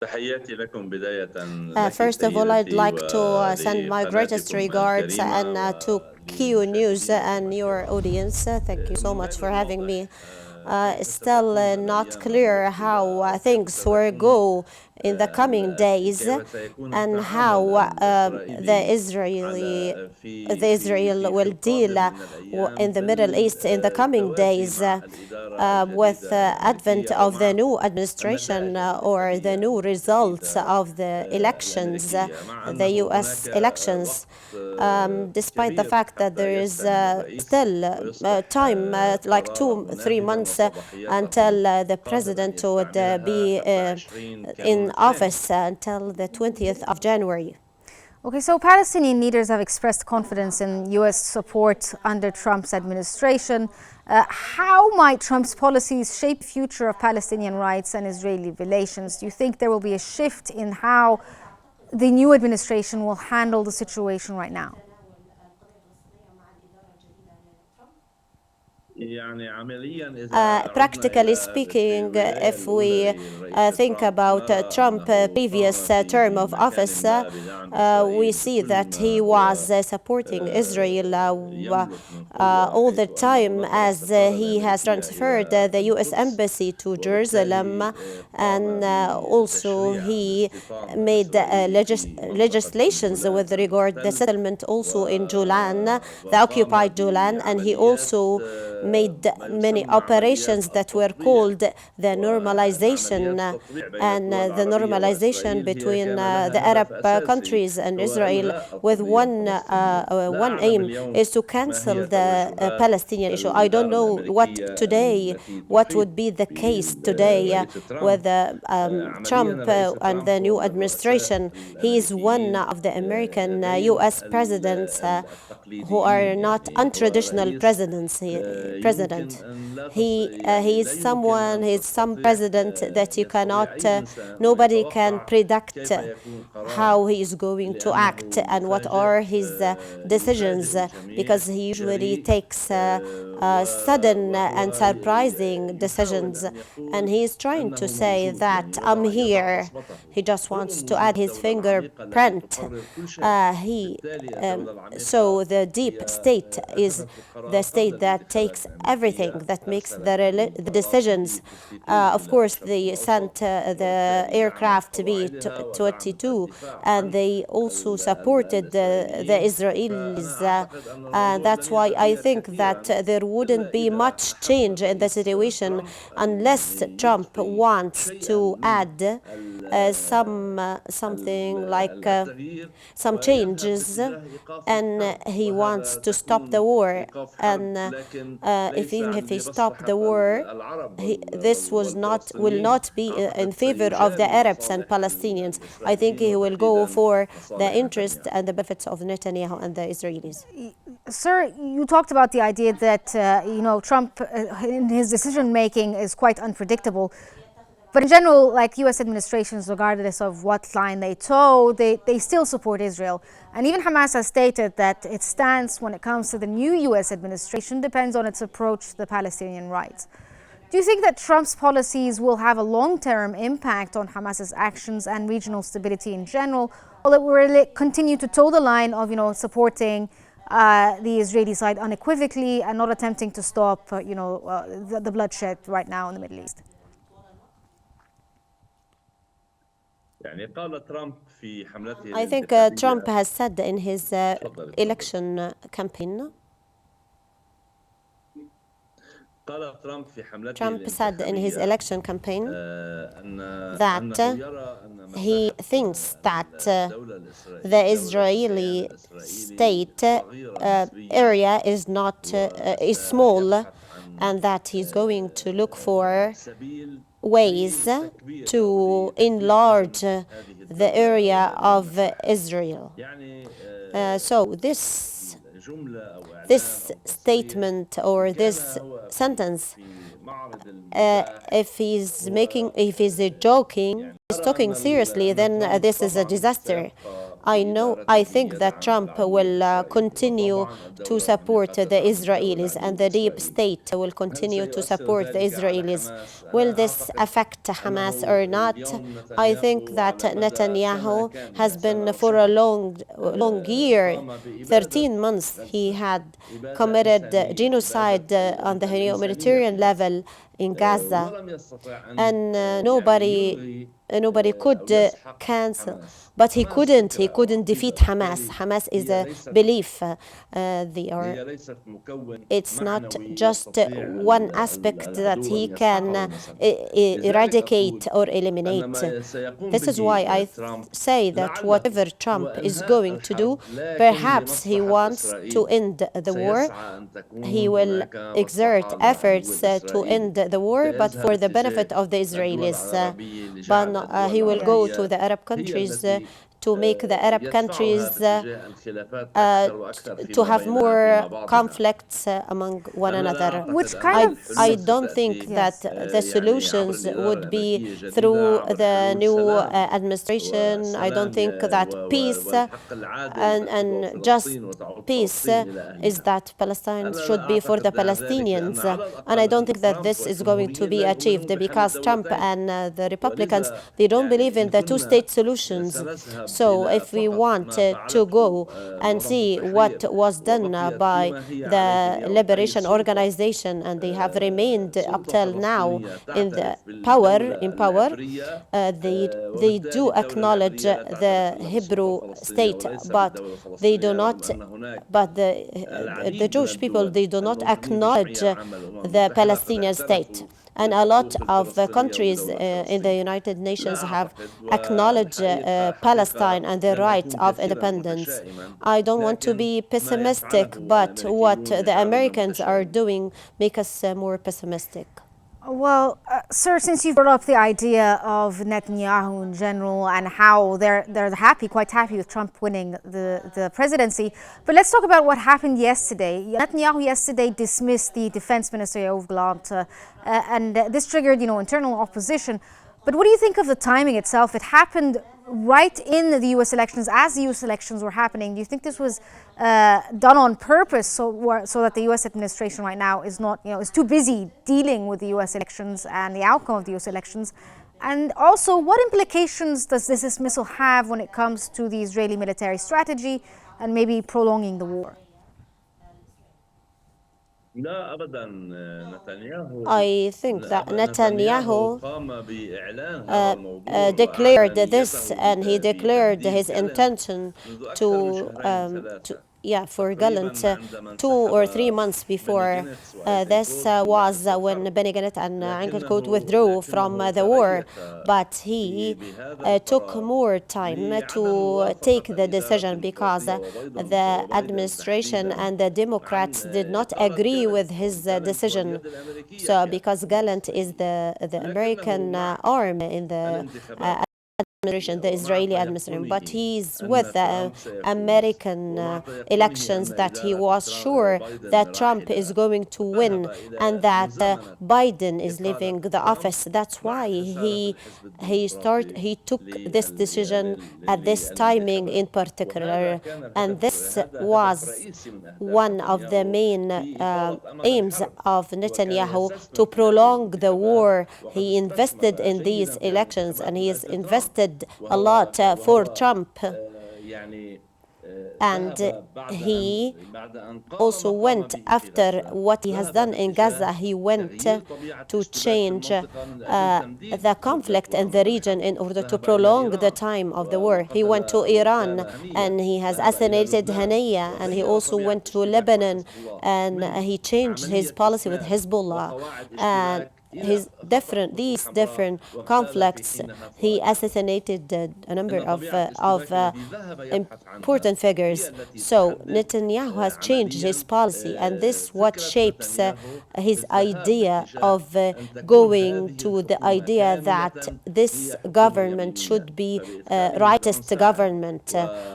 تحياتي لكم بداية لك First of all, I'd سيدتي like to send my greatest ولقناتكم regards الكريمة to Q News وللمشاهدين and your audience. Thank you so من much غير for having الواضح me. كيف Still ستكون not الأيام clear المقبلة how أو كيف things will ستكون go in the coming days كيف سيكون and التعامل how الإسرائيلي على في Israel will حقبة deal قادم من الأيام in the Middle East in the coming بالتوازي days مع الإدارة with الجديدة advent الأمريكية of the ومع new administration النتائج or the الانتخابية new results الجديدة of the elections, الأمريكية مع the أنه US هناك elections, وقت despite the كبير fact that حتى there is يستلم الرئيس still ويصبح time like قراره 2-3 نافذا months وصلاحياته until the قادر أن president would يستعملها be حتى 20 كانون in الثاني. office until the 20th of January. Okay, so Palestinian leaders have expressed confidence in U.S. support under Trump's administration. How might Trump's policies shape the future of Palestinian rights and Israeli relations? Do you think there will be a shift in how the new administration will handle the situation right now? Practically speaking, if we think about Trump's previous term of office, we see that he was supporting Israel all the time as he has transferred the U.S. embassy to Jerusalem, and also he made legislations with regard to the settlement also in Julan, the occupied Julan, and he also made many operations that were called the normalization and the normalization between the Arab countries and Israel with one aim is to cancel the Palestinian issue. I don't know what would be the case today with Trump and the new administration. He is one of the American U.S. presidents who are not untraditional president. He is some president that you cannot, nobody can predict how he is going to act and what are his decisions, because he usually takes sudden and surprising decisions, and he is trying to say that I'm here. He just wants to add his fingerprint. So the deep state is the state that takes everything, that makes the decisions. Of course, they sent the aircraft B-22, and they also supported the Israelis. That's why I think that there wouldn't be much change in the situation unless Trump wants to add something like some changes, and he wants to stop the war. And even if he stopped the war, this will not be in favor of the Arabs and Palestinians. I think he will go for the interest and the benefits of Netanyahu and the Israelis. Sir, you talked about the idea that Trump in his decision making is quite unpredictable. But in general, like U.S. administrations, regardless of what line they toe, they still support Israel. And even Hamas has stated that its stance when it comes to the new U.S. administration depends on its approach to the Palestinian rights. Do you think that Trump's policies will have a long-term impact on Hamas's actions and regional stability in general, or that will continue to toe the line of, supporting the Israeli side unequivocally and not attempting to stop, the bloodshed right now in the Middle East? I think Trump has said in his election campaign, that he thinks that the Israeli state area is small, and that he's going to look for ways to enlarge the area of Israel. So this statement or this sentence, if he's joking, he's talking seriously, then this is a disaster. I think that Trump will continue to support the Israelis, and the deep state will continue to support the Israelis. Will this affect Hamas or not? I think that Netanyahu has been for a long year, 13 months, he had committed genocide on the humanitarian level in Gaza, and nobody could cancel, but he couldn't defeat Hamas. Hamas is a belief. They are It's not just one aspect that he can eradicate or eliminate. This is why I say that whatever Trump is going to do, perhaps he wants to end the war. He will exert efforts to end the war, but for the benefit of the Israelis. He will go to the Arab countries to make the Arab countries to have more conflicts among one another. Which kind of I don't think that the solutions would be through the new administration. I don't think that peace and just peace is that Palestine should be for the Palestinians. And I don't think that this is going to be achieved because Trump and the Republicans, they don't believe in the two-state solutions. So if we want to go and see what was done by the Liberation Organization, and they have remained up till now in power, they do acknowledge the Hebrew state, but they do not. But the Jewish people, they do not acknowledge the Palestinian state. And a lot of countries in the United Nations have acknowledged Palestine and the right of independence. I don't want to be pessimistic, but what the Americans are doing makes us more pessimistic. Well, sir, since you brought up the idea of Netanyahu in general and how they're quite happy with Trump winning the presidency, but let's talk about what happened yesterday. Netanyahu yesterday dismissed the defense minister Yoav Gallant, and this triggered, internal opposition. But what do you think of the timing itself? It happened right in the U.S. elections, as the U.S. elections were happening. Do you think this was done on purpose so that the U.S. administration right now is not, is too busy dealing with the U.S. elections and the outcome of the U.S. elections? And also, what implications does this dismissal have when it comes to the Israeli military strategy and maybe prolonging the war? I think that Netanyahu declared this, and he declared his intention for Gallant 2 or 3 months before. This was when Benny Gannett and Angelkut withdrew from the war, but he took more time to take the decision because the administration and the Democrats did not agree with his decision. So because Gallant is the American arm in the administration, the Israeli administration, but he's with the American elections, that he was sure that Trump is going to win and that Biden is leaving the office. That's why he took this decision at this timing in particular, and this was one of the main aims of Netanyahu, to prolong the war. He invested in these elections, and he has invested a lot for Trump, and he also went, after what he has done in Gaza, he went to change the conflict in the region in order to prolong the time of the war. He went to Iran, and he has assassinated Haniyeh, and he also went to Lebanon, and he changed his policy with Hezbollah. And these different conflicts, he assassinated a number of important figures. So Netanyahu has changed his policy, and this what shapes his idea of going to the idea that this government should be rightist government.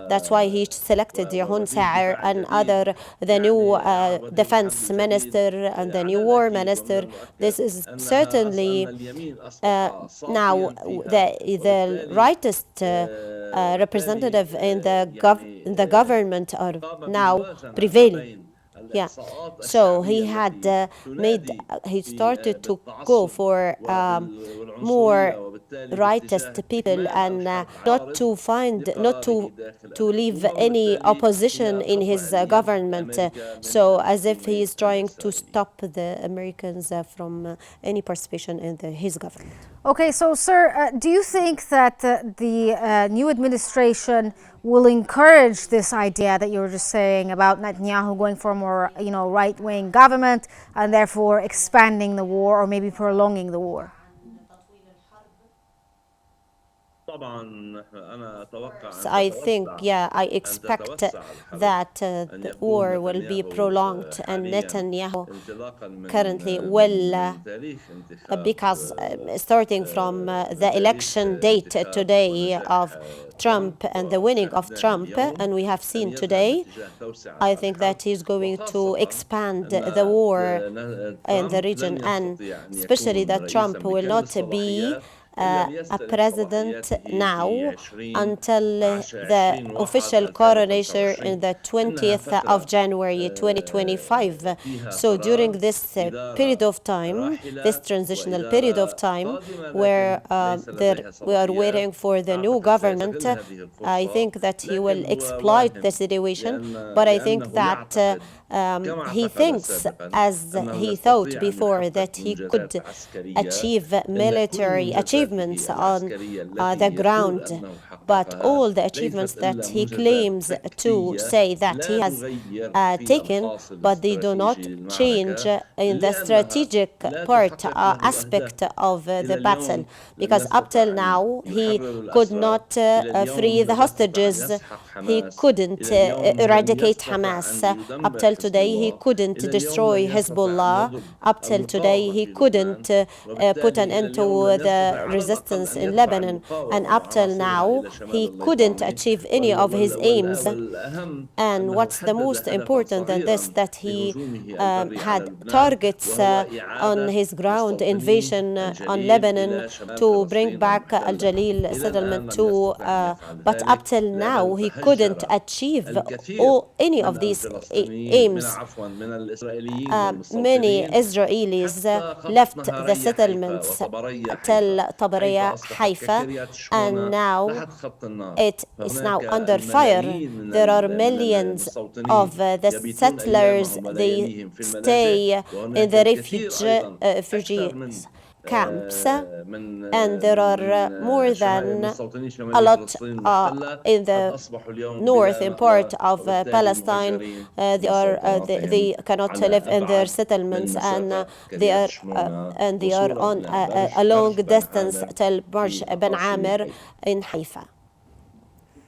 That's why he selected Yahun Sa'ar and the new defense minister and the new war minister. This is certainly now the rightist representative in the government are now prevailing. Yeah. So he started to go for more rightist people and not to leave any opposition in his government. So as if he is trying to stop the Americans from any participation in his government. Okay, so sir, do you think that the new administration will encourage this idea that you were just saying about Netanyahu going for a more, right-wing government and therefore expanding the war or maybe prolonging the war? So I think, I expect that the war will be prolonged and Netanyahu currently will, because starting from the election date today of Trump and the winning of Trump, and we have seen today, I think that he's going to expand the war in the region, and especially that Trump will not be a president now until the official coronation in the 20th of January 2025. So during this period of time, this transitional period of time where we are waiting for the new government, I think that he will exploit the situation, but I think that he thinks, as he thought before, that he could achieve military achievements on the ground. But all the achievements that he claims to say that he has taken, but they do not change in the strategic aspect of the battle. Because up till now, he could not free the hostages. He couldn't eradicate Hamas. Up till today, he couldn't destroy Hezbollah. Up till today, he couldn't put an end to the resistance in Lebanon. And up till now, he couldn't achieve any of his aims. And what's the most important than this, that he had targets on his ground invasion on Lebanon to bring back Al-Jalil settlement too. But up till now, he couldn't achieve any of these aims. Many Israelis left the settlements till Tabariya, Haifa, and now it is now under fire. There are millions of the settlers. They stay in the refugee camps, and there are more than a lot in the northern part of Palestine. They cannot live in their settlements, and they are on a long distance till Marj Ben Amir in Haifa.